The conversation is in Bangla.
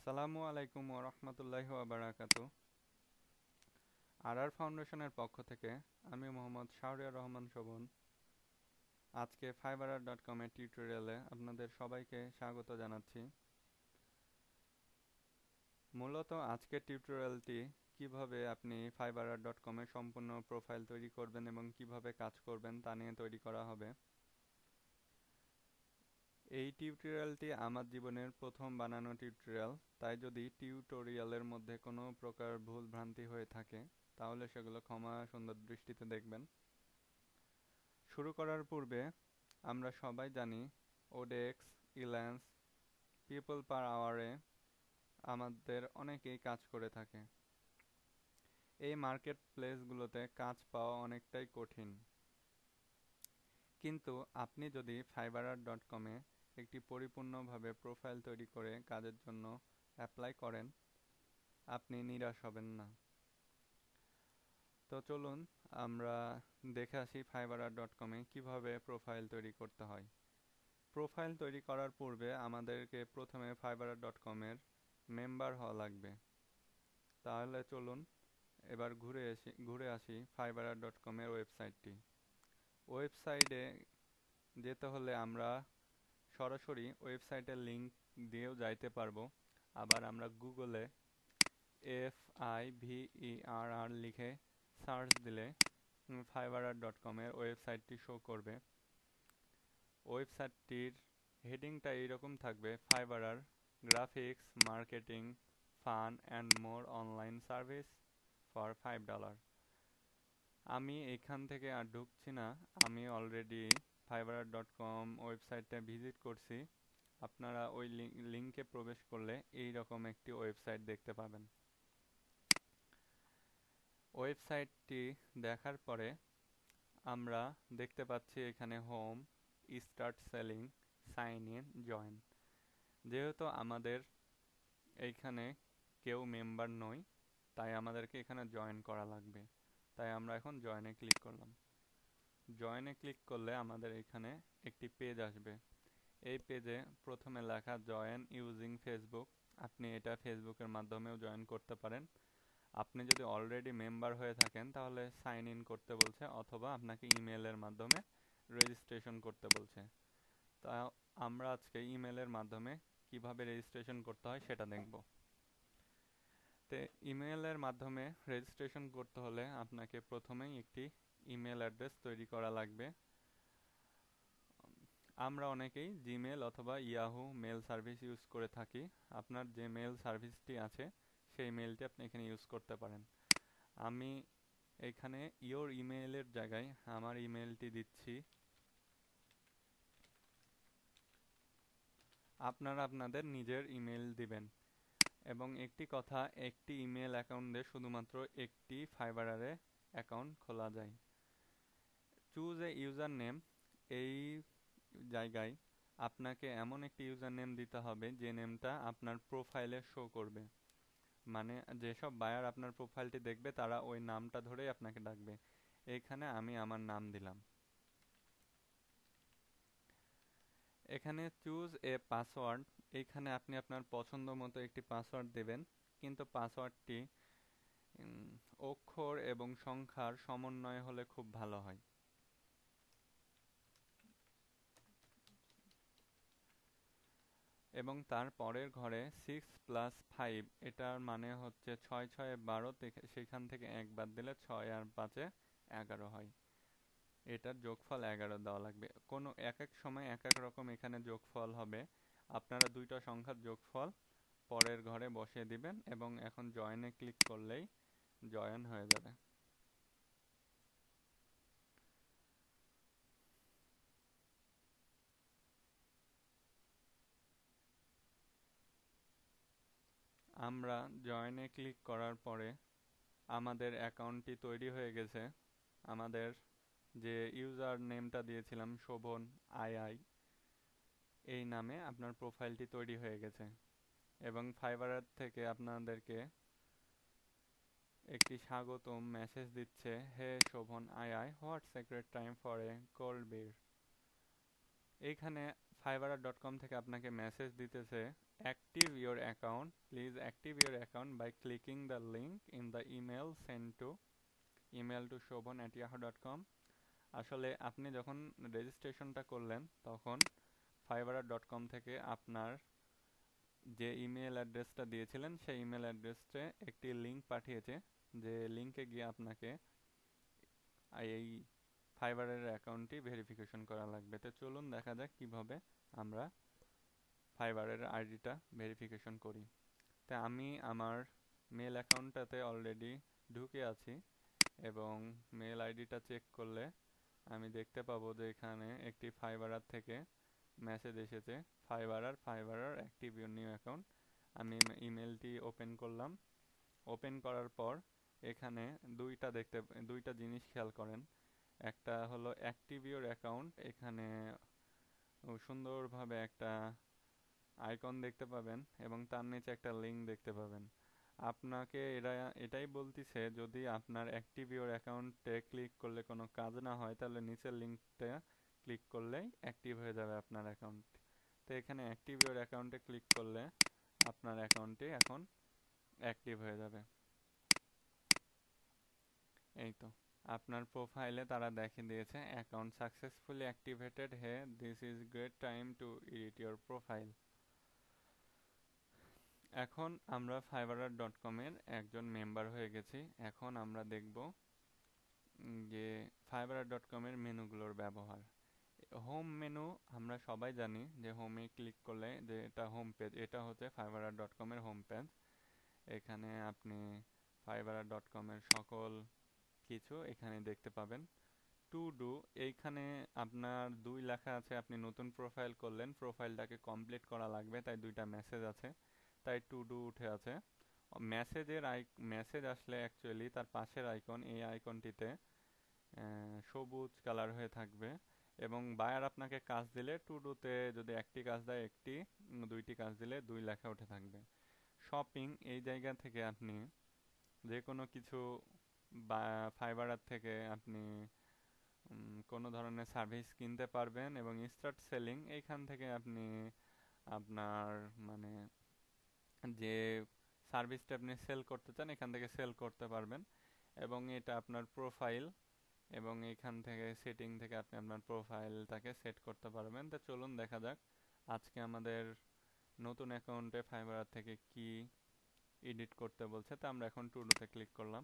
সালামু আলাইকুম ওয়া রাহমাতুল্লাহি ওয়া বারাকাতু। আরআর ফাউন্ডেশনের পক্ষ থেকে আমি মোহাম্মদ শাহরিয়ার রহমান শোভন আজকে fiverr.com এর টিউটোরিয়ালে আপনাদের সবাইকে স্বাগত জানাচ্ছি। মূলত আজকের টিউটোরিয়ালটি কিভাবে আপনি fiverr.com এর সম্পূর্ণ প্রোফাইল তৈরি করবেন এবং কিভাবে কাজ করবেন তা নিয়ে তৈরি করা হবে। এই টিউটোরিয়ালটি আমার জীবনের প্রথম বানানো টিউটোরিয়াল, তাই যদি টিউটোরিয়ালের মধ্যে কোনো প্রকার ভুল ভ্রান্তি হয়ে থাকে তাহলে সেগুলো ক্ষমা সুন্দর দৃষ্টিতে দেখবেন। শুরু করার পূর্বে আমরা সবাই জানি ওডেক্স, ইল্যান্স, পিপল পার আওয়ারে আমাদের অনেকেই কাজ করে থাকে। এই মার্কেট প্লেসগুলোতে কাজ পাওয়া অনেকটাই কঠিন, কিন্তু আপনি যদি fiverr.com-এ একটি পরিপূর্ণভাবে প্রোফাইল তৈরি করে কাজের জন্য অ্যাপ্লাই করেন, আপনি নিরাশ হবেন না। তো চলুন আমরা দেখে আসি fiverr.com-এ কিভাবে প্রোফাইল তৈরি করতে হয়। প্রোফাইল তৈরি করার পূর্বে আমাদেরকে প্রথমে fiverr.com-এর মেম্বার হওয়া লাগবে। তাহলে চলুন এবার ঘুরে আসি fiverr.com-এর ওয়েবসাইটটি। ওয়েবসাইটে যেতে হলে আমরা সরাসরি ওয়েবসাইটের লিংক দিয়েও যাইতে পারবো। আবার আমরা গুগলে FIVERR লিখে সার্চ দিলে fiverr.com এর ওয়েবসাইটটি শো করবে। ওয়েবসাইটটির হেডিংটা এইরকম থাকবে: fiverr graphics, marketing, fun and more online service for $5। আমি এখান থেকে আর ঢুকছি না, আমি অলরেডি fiverr.com ওয়েবসাইটটা ভিজিট করছি। আপনারা ওই লিঙ্কে প্রবেশ করলে এই রকম একটি ওয়েবসাইট দেখতে পাবেন। ওয়েবসাইটটি দেখার পরে আমরা দেখতে পাচ্ছি এখানে home, start selling, sign in, join. যেহেতু আমাদের এইখানে কেউ মেম্বার নই, তাই আমাদেরকে এখানে জয়েন করা লাগবে। তাই আমরা এখন জয়েনে ক্লিক করলাম। জয়েনে ক্লিক করলে আমাদের এখানে একটি পেজ আসবে। এই পেজে প্রথমে লেখা জয়েন ইউজিং ফেসবুক। আপনি এটা ফেসবুকের মাধ্যমেও জয়েন করতে পারেন। আপনি যদি অলরেডি মেম্বার হয়ে থাকেন তাহলে সাইন ইন করতে বলছে, অথবা আপনাকে ইমেলের মাধ্যমে রেজিস্ট্রেশন করতে বলছে। তা আমরা আজকে ইমেলের মাধ্যমে কিভাবে রেজিস্ট্রেশন করতে হয় সেটা দেখব। তো ইমেলের মাধ্যমে রেজিস্ট্রেশন করতে হলে আপনাকে প্রথমেই একটি ইমেল অ্যাড্রেস তৈরি করা লাগবে। আমরা অনেকেই জিমেল অথবা ইয়াহু মেল সার্ভিস ইউজ করে থাকি। আপনার যে মেল সার্ভিসটি আছে সেই মেলটি আপনি এখানে ইউজ করতে পারেন। আমি এখানে ইওর ইমেইলের জায়গায় আমার ইমেলটি দিচ্ছি। আপনারা আপনাদের নিজের ইমেল দিবেন। এবং একটি কথা, একটি ইমেল অ্যাকাউন্ট দিয়ে শুধুমাত্র একটি ফাইবারারে অ্যাকাউন্ট খোলা যায়। চুজ এ ইউজার নেম, এই জায়গায় আপনাকে এমন একটি ইউজার নেম দিতে হবে যে নেমটা আপনার প্রোফাইলে শো করবে। মানে যেসব বায়ার আপনার প্রোফাইলটি দেখবে তারা ওই নামটা ধরেই আপনাকে ডাকবে। এখানে আমি আমার নাম দিলাম। এখানে চুজ এ পাসওয়ার্ড, এখানে আপনি আপনার পছন্দ মতো একটি পাসওয়ার্ড দেবেন, কিন্তু পাসওয়ার্ডটি অক্ষর এবং সংখ্যার সমন্বয় হলে খুব ভালো হয়। এবং তার পরের ঘরে 6+5, এটার মানে হচ্ছে 6 6 12, সেখান থেকে 1 বাদ দিলে 6 আর 5 11 হয়। এটার যোগফল 11 দেওয়া লাগবে। কোনো এক এক সময় এক এক রকম এখানে যোগফল হবে। আপনারা দুইটা সংখ্যার যোগফল পরের ঘরে বসিয়ে দিবেন এবং এখন জয়েনে ক্লিক করলেই জয়েন হয়ে যাবে। আমরা জয়েনে ক্লিক করার পরে আমাদের অ্যাকাউন্টটি তৈরি হয়ে গেছে। আমাদের যে ইউজার নেমটা দিয়েছিলাম শোভন আই, এই নামে আপনার প্রোফাইলটি তৈরি হয়ে গেছে। এবং ফাইবারার থেকে আপনাদেরকে একটি স্বাগতম মেসেজ দিচ্ছে: hey Shovon I, what secret time for a cold beer. এইখানে fiverr.com থেকে আপনাকে মেসেজ দিতেছে active your account, please active your account by clicking the link in the email send to email@yahoo.com। আসলে আপনি যখন রেজিস্ট্রেশনটা করলেন তখন fiverr.com থেকে আপনার যে ইমেল অ্যাড্রেসটা দিয়েছিলেন সেই ইমেল অ্যাড্রেসে একটি লিঙ্ক পাঠিয়েছে, যে লিঙ্কে গিয়ে আপনাকে এই ফাইবারের অ্যাকাউন্টটি ভেরিফিকেশন করা লাগবে। তো চলুন দেখা যাক কিভাবে আমরা ফাইবারের আইডিটা ভেরিফিকেশন করি। তো আমি আমার মেল অ্যাকাউন্টটাতে অলরেডি ঢুকে আছি এবং মেল আইডিটা চেক করলে আমি দেখতে পাবো যে এখানে একটি ফাইবারার থেকে মেসেজ এসেছে, ফাইবারার অ্যাক্টিভ ইউর নিউ অ্যাকাউন্ট। আমি ইমেলটি ওপেন করলাম। ওপেন করার পর এখানে দুইটা জিনিস খেয়াল করেন। একটা হলো অ্যাক্টিভ ইউর অ্যাকাউন্ট, এখানে সুন্দরভাবে একটা আইকন দেখতে পাবেন এবং তার নিচে একটা লিঙ্ক দেখতে পাবেন। আপনাকে এটাই বলতিছে যদি আপনার অ্যাক্টিভ ইউর অ্যাকাউন্টে ক্লিক করলে কোনো কাজ না হয় তাহলে নিচের লিঙ্কটা ক্লিক করলেই অ্যাক্টিভ হয়ে যাবে আপনার অ্যাকাউন্ট। তো এখানে অ্যাক্টিভ ইউর অ্যাকাউন্টে ক্লিক করলে আপনার অ্যাকাউন্টটি এখন অ্যাক্টিভ হয়ে যাবে। এই তো আপনার প্রোফাইলে তারা দেখিয়ে দিয়েছে account successfully activated, hey this is great time to edit your profile. এখন আমরা fiverr.com এর একজন মেম্বার হয়ে গেছি। এখন আমরা দেখব যে fiverr.com এর মেনুগুলোর ব্যবহার। হোম মেনু আমরা সবাই জানি যে হোমে ক্লিক করলে যে এটা হোম পেজ, এটা হচ্ছে fiverr.com এর হোম পেজ। এখানে আপনি fiverr.com এর সকল কিছু এখানে দেখতে পাবেন। টু ডু, এইখানে আপনার লেখা আছে, আপনি নতুন প্রোফাইল করলেন, প্রোফাইলটাকে কমপ্লিট করা লাগবে, তাই দুইটা মেসেজ আছে, তাই টু ডু উঠে আছে। মেসেজ আসলে অ্যাকচুয়ালি তার পাশের আইকন, এই আইকনটিতে সবুজ কালার হয়ে থাকবে এবং বায়ার আপনাকে কাজ দিলে টু ডুতে যদি একটি কাজ দেয় একটি, দুইটি কাজ দিলে দুই লেখা উঠে থাকবে। শপিং, এই জায়গা থেকে আপনি যে কোনো কিছু বা ফাইবারার থেকে আপনি কোনো ধরনের সার্ভিস কিনতে পারবেন। এবং স্টার্ট সেলিং, এইখান থেকে আপনি আপনার মানে যে সার্ভিসটা আপনি সেল করতে চান এখান থেকে সেল করতে পারবেন। এবং এটা আপনার প্রোফাইল, এবং এখান থেকে সেটিং থেকে আপনি আপনার প্রোফাইলটাকে সেট করতে পারবেন। তো চলুন দেখা যাক আজকে আমাদের নতুন অ্যাকাউন্টে ফাইবার থেকে কি এডিট করতে বলছে। তো আমরা এখন টু ডুতে ক্লিক করলাম।